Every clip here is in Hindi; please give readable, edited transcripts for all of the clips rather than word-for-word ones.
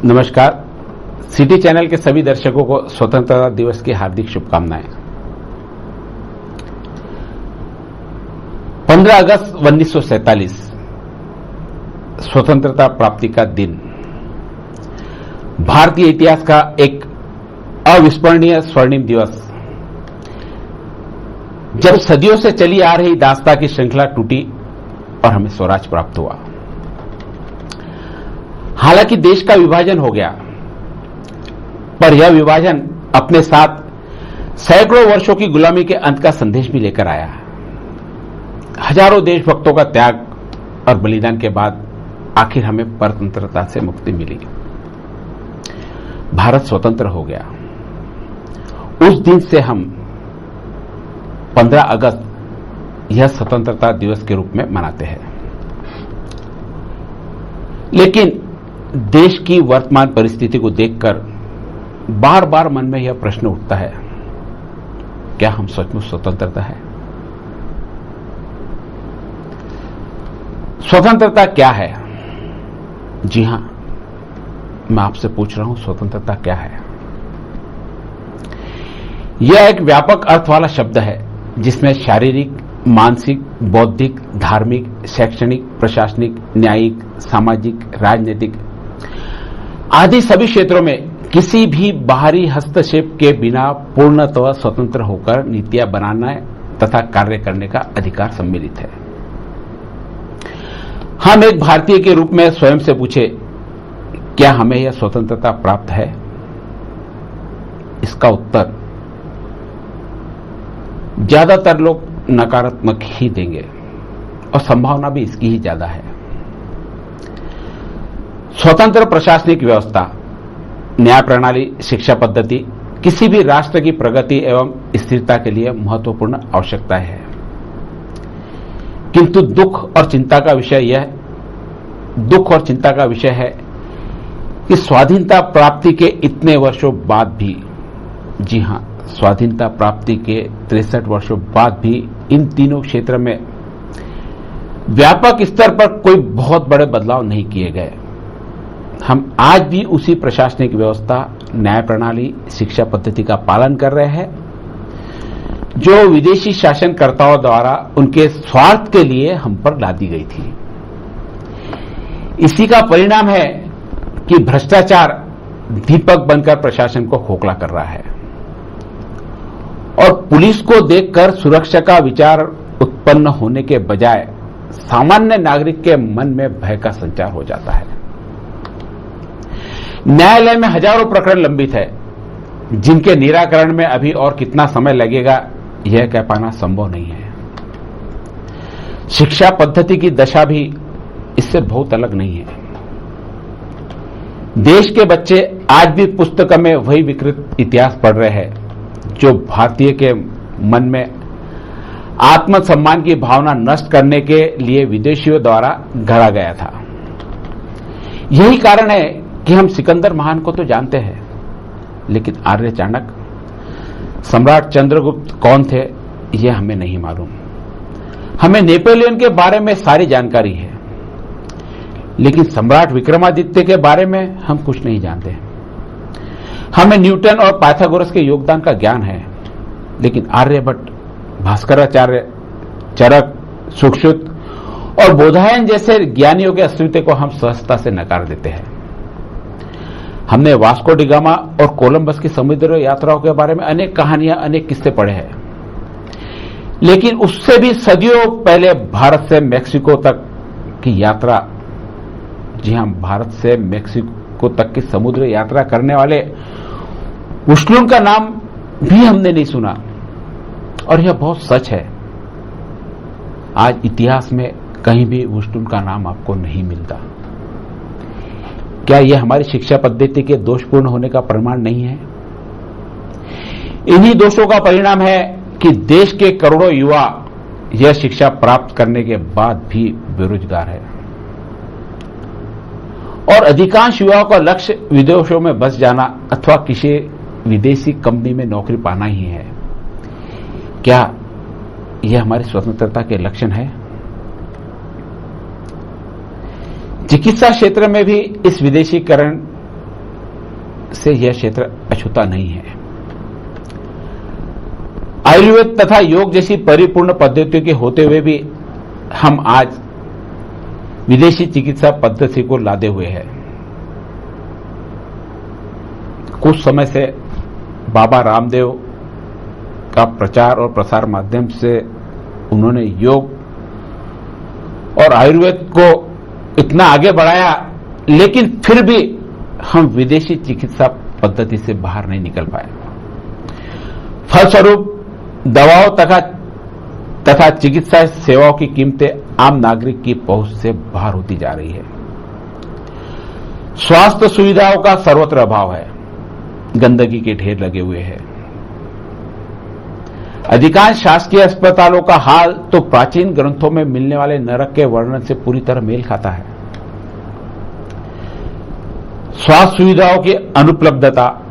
नमस्कार। सिटी चैनल के सभी दर्शकों को स्वतंत्रता दिवस की हार्दिक शुभकामनाएं। 15 अगस्त 1947 स्वतंत्रता प्राप्ति का दिन भारतीय इतिहास का एक अविस्मरणीय स्वर्णिम दिवस, जब सदियों से चली आ रही दास्तां की श्रृंखला टूटी और हमें स्वराज प्राप्त हुआ। हालांकि देश का विभाजन हो गया, पर यह विभाजन अपने साथ सैकड़ों वर्षों की गुलामी के अंत का संदेश भी लेकर आया। हजारों देशभक्तों का त्याग और बलिदान के बाद आखिर हमें परतंत्रता से मुक्ति मिली। भारत स्वतंत्र हो गया। उस दिन से हम 15 अगस्त यह स्वतंत्रता दिवस के रूप में मनाते हैं। लेकिन देश की वर्तमान परिस्थिति को देखकर बार बार मन में यह प्रश्न उठता है, क्या हम सचमुच स्वतंत्रता है? स्वतंत्रता क्या है? जी हां, मैं आपसे पूछ रहा हूं, स्वतंत्रता क्या है? यह एक व्यापक अर्थ वाला शब्द है जिसमें शारीरिक, मानसिक, बौद्धिक, धार्मिक, शैक्षणिक, प्रशासनिक, न्यायिक, सामाजिक, राजनीतिक आदि सभी क्षेत्रों में किसी भी बाहरी हस्तक्षेप के बिना पूर्णतः स्वतंत्र होकर नीतियां बनाने तथा कार्य करने का अधिकार सम्मिलित है। हम एक भारतीय के रूप में स्वयं से पूछे, क्या हमें यह स्वतंत्रता प्राप्त है? इसका उत्तर ज्यादातर लोग नकारात्मक ही देंगे और संभावना भी इसकी ही ज्यादा है। स्वतंत्र प्रशासनिक व्यवस्था, न्याय प्रणाली, शिक्षा पद्धति किसी भी राष्ट्र की प्रगति एवं स्थिरता के लिए महत्वपूर्ण आवश्यकता है। किंतु दुख और चिंता का विषय है कि स्वाधीनता प्राप्ति के इतने वर्षों बाद भी, जी हां, स्वाधीनता प्राप्ति के 63 वर्षों बाद भी इन तीनों क्षेत्र में व्यापक स्तर पर कोई बहुत बड़े बदलाव नहीं किए गए। हम आज भी उसी प्रशासनिक व्यवस्था, न्याय प्रणाली, शिक्षा पद्धति का पालन कर रहे हैं जो विदेशी शासनकर्ताओं द्वारा उनके स्वार्थ के लिए हम पर लादी गई थी। इसी का परिणाम है कि भ्रष्टाचार दीपक बनकर प्रशासन को खोखला कर रहा है और पुलिस को देखकर सुरक्षा का विचार उत्पन्न होने के बजाय सामान्य नागरिक के मन में भय का संचार हो जाता है। न्यायालय में हजारों प्रकरण लंबित है, जिनके निराकरण में अभी और कितना समय लगेगा यह कह पाना संभव नहीं है। शिक्षा पद्धति की दशा भी इससे बहुत अलग नहीं है। देश के बच्चे आज भी पुस्तकों में वही विकृत इतिहास पढ़ रहे हैं जो भारतीय के मन में आत्मसम्मान की भावना नष्ट करने के लिए विदेशियों द्वारा गढ़ा गया था। यही कारण है कि हम सिकंदर महान को तो जानते हैं, लेकिन आर्य चाणक्य, सम्राट चंद्रगुप्त कौन थे यह हमें नहीं मालूम। हमें नेपोलियन के बारे में सारी जानकारी है, लेकिन सम्राट विक्रमादित्य के बारे में हम कुछ नहीं जानते। हमें न्यूटन और पाइथागोरस के योगदान का ज्ञान है, लेकिन आर्यभट्ट, भास्कराचार्य, चरक, सुश्रुत और बोधायन जैसे ज्ञानियों के अस्तित्व को हम सहजता से नकार देते हैं। हमने वास्को डी गामा और कोलंबस की समुद्र यात्राओं के बारे में अनेक कहानियां, अनेक किस्से पढ़े हैं, लेकिन उससे भी सदियों पहले भारत से मेक्सिको तक की यात्रा, जी हां, भारत से मेक्सिको तक की समुद्र यात्रा करने वाले वुस्टलुन का नाम भी हमने नहीं सुना, और यह बहुत सच है। आज इतिहास में कहीं भी वुस्टलुन का नाम आपको नहीं मिलता। क्या यह हमारी शिक्षा पद्धति के दोषपूर्ण होने का प्रमाण नहीं है? इन्हीं दोषों का परिणाम है कि देश के करोड़ों युवा यह शिक्षा प्राप्त करने के बाद भी बेरोजगार है और अधिकांश युवाओं का लक्ष्य विदेशों में बस जाना अथवा किसी विदेशी कंपनी में नौकरी पाना ही है। क्या यह हमारी स्वतंत्रता के लक्षण है? चिकित्सा क्षेत्र में भी इस विदेशीकरण से यह क्षेत्र अछूता नहीं है। आयुर्वेद तथा योग जैसी परिपूर्ण पद्धतियों के होते हुए भी हम आज विदेशी चिकित्सा पद्धति को लादे हुए हैं। कुछ समय से बाबा रामदेव का प्रचार और प्रसार माध्यम से उन्होंने योग और आयुर्वेद को इतना आगे बढ़ाया, लेकिन फिर भी हम विदेशी चिकित्सा पद्धति से बाहर नहीं निकल पाए। फलस्वरूप दवाओं तथा चिकित्सा सेवाओं की कीमतें आम नागरिक की पहुंच से बाहर होती जा रही है। स्वास्थ्य सुविधाओं का सर्वत्र अभाव है, गंदगी के ढेर लगे हुए हैं। अधिकांश शासकीय अस्पतालों का हाल तो प्राचीन ग्रंथों में मिलने वाले नरक के वर्णन से पूरी तरह मेल खाता है। स्वास्थ्य सुविधाओं की अनुपलब्धता,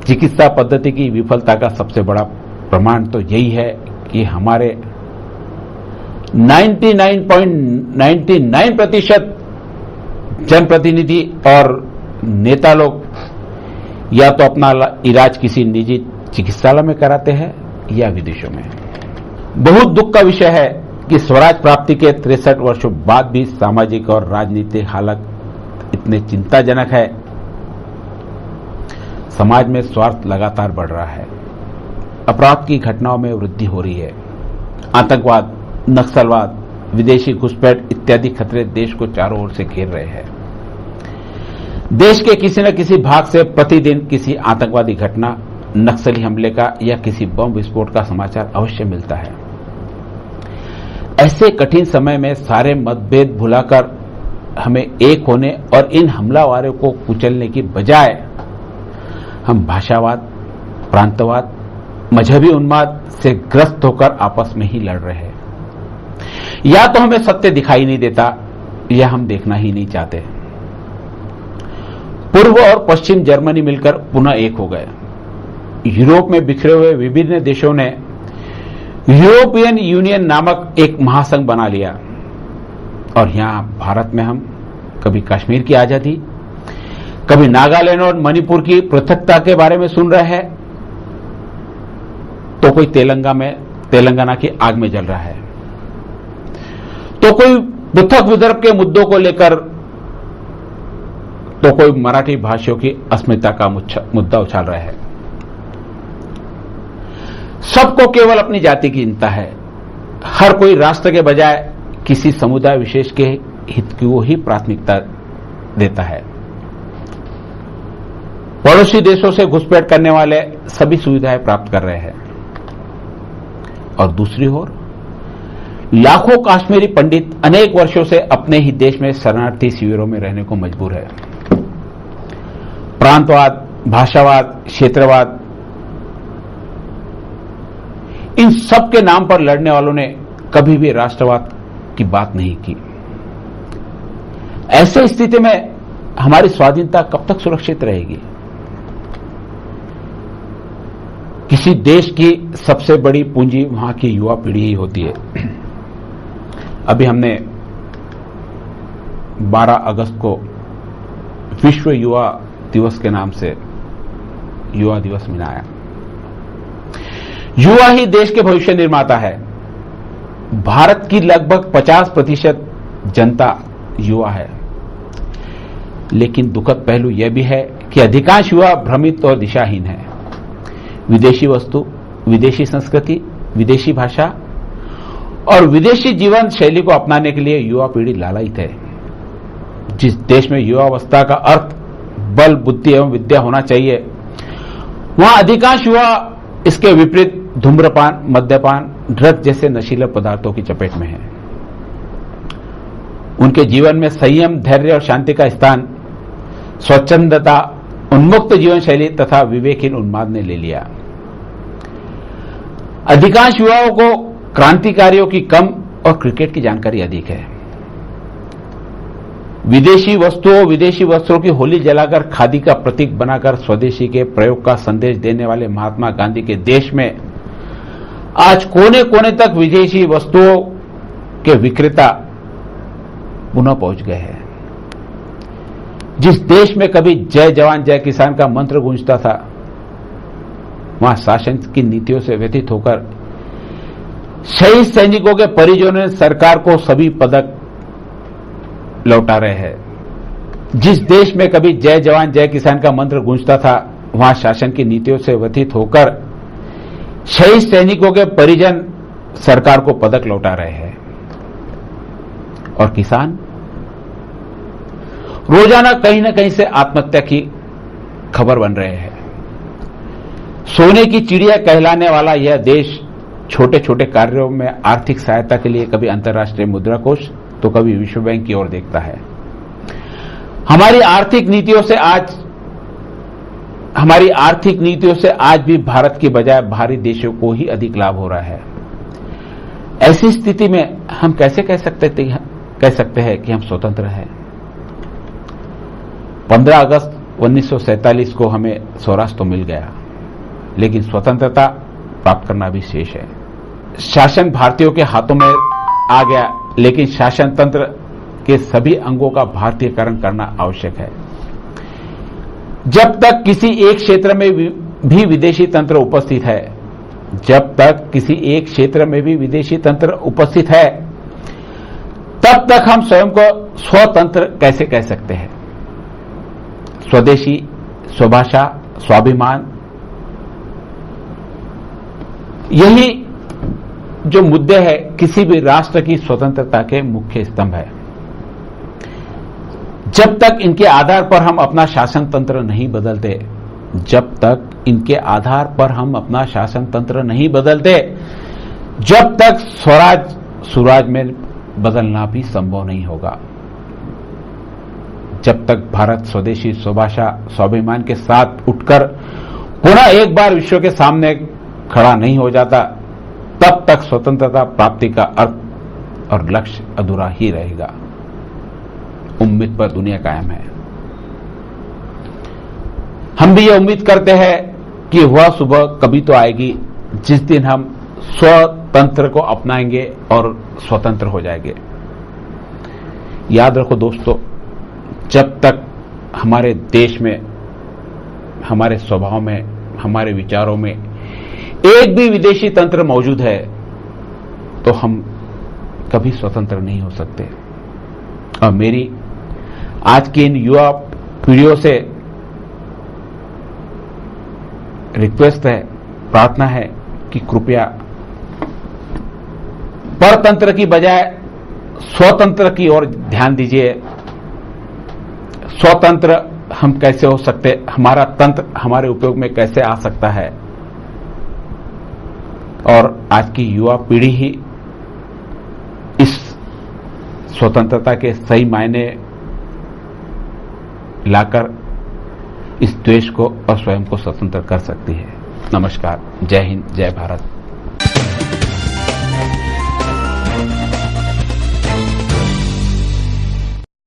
चिकित्सा पद्धति की विफलता का सबसे बड़ा प्रमाण तो यही है कि हमारे 99.99% जनप्रतिनिधि और नेता लोग या तो अपना इलाज किसी निजी चिकित्सालय में कराते हैं या विदेशों में। बहुत दुख का विषय है कि स्वराज प्राप्ति के 63 वर्षों बाद भी सामाजिक और राजनीतिक हालत इतने चिंताजनक है। समाज में स्वार्थ लगातार बढ़ रहा है, अपराध की घटनाओं में वृद्धि हो रही है। आतंकवाद, नक्सलवाद, विदेशी घुसपैठ इत्यादि खतरे देश को चारों ओर से घेर रहे हैं। देश के किसी न किसी भाग से प्रतिदिन किसी आतंकवादी घटना, नक्सली हमले का या किसी बम विस्फोट का समाचार अवश्य मिलता है। ऐसे कठिन समय में सारे मतभेद भुलाकर हमें एक होने और इन हमलावरों को कुचलने की बजाय हम भाषावाद, प्रांतवाद, मजहबी उन्माद से ग्रस्त होकर आपस में ही लड़ रहे हैं। या तो हमें सत्य दिखाई नहीं देता या हम देखना ही नहीं चाहते। पूर्व और पश्चिम जर्मनी मिलकर पुनः एक हो गए। यूरोप में बिखरे हुए विभिन्न देशों ने यूरोपियन यूनियन नामक एक महासंघ बना लिया और यहां भारत में हम कभी कश्मीर की आजादी, कभी नागालैंड और मणिपुर की पृथकता के बारे में सुन रहे हैं, तो कोई तेलंगाना की आग में जल रहा है, तो कोई पृथक विदर्भ के मुद्दों को लेकर, तो कोई मराठी भाषियों की अस्मिता का मुद्दा उछाल रहा है। सबको केवल अपनी जाति की चिंता है। हर कोई राष्ट्र के बजाय किसी समुदाय विशेष के हित को ही प्राथमिकता देता है। पड़ोसी देशों से घुसपैठ करने वाले सभी सुविधाएं प्राप्त कर रहे हैं और दूसरी ओर लाखों कश्मीरी पंडित अनेक वर्षों से अपने ही देश में शरणार्थी शिविरों में रहने को मजबूर है। प्रांतवाद, भाषावाद, क्षेत्रवाद, इन सब के नाम पर लड़ने वालों ने कभी भी राष्ट्रवाद की बात नहीं की। ऐसे स्थिति में हमारी स्वाधीनता कब तक सुरक्षित रहेगी? किसी देश की सबसे बड़ी पूंजी वहां की युवा पीढ़ी ही होती है। अभी हमने 12 अगस्त को विश्व युवा दिवस के नाम से युवा दिवस मनाया। युवा ही देश के भविष्य निर्माता है। भारत की लगभग 50% जनता युवा है, लेकिन दुखद पहलू यह भी है कि अधिकांश युवा भ्रमित और दिशाहीन है। विदेशी वस्तु, विदेशी संस्कृति, विदेशी भाषा और विदेशी जीवन शैली को अपनाने के लिए युवा पीढ़ी लालायित है। जिस देश में युवावस्था का अर्थ बल, बुद्धि एवं विद्या होना चाहिए, वहां अधिकांश युवा इसके विपरीत धूम्रपान, मद्यपान, ड्रग्स जैसे नशीले पदार्थों की चपेट में है। उनके जीवन में संयम, धैर्य और शांति का स्थान स्वच्छंदता, उन्मुक्त जीवन शैली तथा विवेकहीन उन्माद ने ले लिया। अधिकांश युवाओं को क्रांतिकारियों की कम और क्रिकेट की जानकारी अधिक है। विदेशी वस्तुओं, विदेशी वस्त्रों की होली जलाकर खादी का प्रतीक बनाकर स्वदेशी के प्रयोग का संदेश देने वाले महात्मा गांधी के देश में आज कोने कोने तक विदेशी वस्तुओं के विक्रेता पुनः पहुंच गए हैं। जिस देश में कभी जय जवान जय किसान का मंत्र गूंजता था, वहां शासन की नीतियों से व्यथित होकर शहीद सैनिकों के परिजनों ने सरकार को सभी पदक लौटा रहे हैं। जिस देश में कभी जय जवान जय किसान का मंत्र गूंजता था, वहां शासन की नीतियों से व्यथित होकर शहीद सैनिकों के परिजन सरकार को पदक लौटा रहे हैं। और किसान रोजाना कहीं ना कहीं से आत्महत्या की खबर बन रहे हैं। सोने की चिड़िया कहलाने वाला यह देश छोटे छोटे कार्यों में आर्थिक सहायता के लिए कभी अंतर्राष्ट्रीय मुद्रा कोष तो कभी विश्व बैंक की ओर देखता है। हमारी आर्थिक नीतियों से आज भी भारत की बजाय बाहरी देशों को ही अधिक लाभ हो रहा है। ऐसी स्थिति में हम कैसे कह सकते हैं कि हम स्वतंत्र हैं। 15 अगस्त 1947 को हमें स्वराज तो मिल गया, लेकिन स्वतंत्रता प्राप्त करना भी शेष है। शासन भारतीयों के हाथों में आ गया, लेकिन शासन तंत्र के सभी अंगों का भारतीयकरण करना आवश्यक है। जब तक किसी एक क्षेत्र में भी विदेशी तंत्र उपस्थित है, तब तक हम स्वयं को स्वतंत्र कैसे कह सकते हैं। स्वदेशी, स्वभाषा, स्वाभिमान, यही जो मुद्दे हैं किसी भी राष्ट्र की स्वतंत्रता के मुख्य स्तंभ है। जब तक इनके आधार पर हम अपना शासन तंत्र नहीं बदलते, जब तक स्वराज सुराज में बदलना भी संभव नहीं होगा। जब तक भारत स्वदेशी, स्वभाषा, स्वाभिमान के साथ उठकर पुनः एक बार विश्व के सामने खड़ा नहीं हो जाता, तब तक स्वतंत्रता प्राप्ति का अर्थ और लक्ष्य अधूरा ही रहेगा। उम्मीद पर दुनिया कायम है। हम भी ये उम्मीद करते हैं कि वह सुबह कभी तो आएगी जिस दिन हम स्वतंत्र को अपनाएंगे और स्वतंत्र हो जाएंगे। याद रखो दोस्तों, जब तक हमारे देश में, हमारे स्वभाव में, हमारे विचारों में एक भी विदेशी तंत्र मौजूद है, तो हम कभी स्वतंत्र नहीं हो सकते। और मेरी आज की इन युवा पीढ़ियों से रिक्वेस्ट है, प्रार्थना है कि कृपया परतंत्र की बजाय स्वतंत्र की ओर ध्यान दीजिए। स्वतंत्र हम कैसे हो सकते, हमारा तंत्र हमारे उपयोग में कैसे आ सकता है, और आज की युवा पीढ़ी ही इस स्वतंत्रता के सही मायने लाकर इस देश को और स्वयं को स्वतंत्र कर सकती है। नमस्कार, जय हिंद, जय भारत।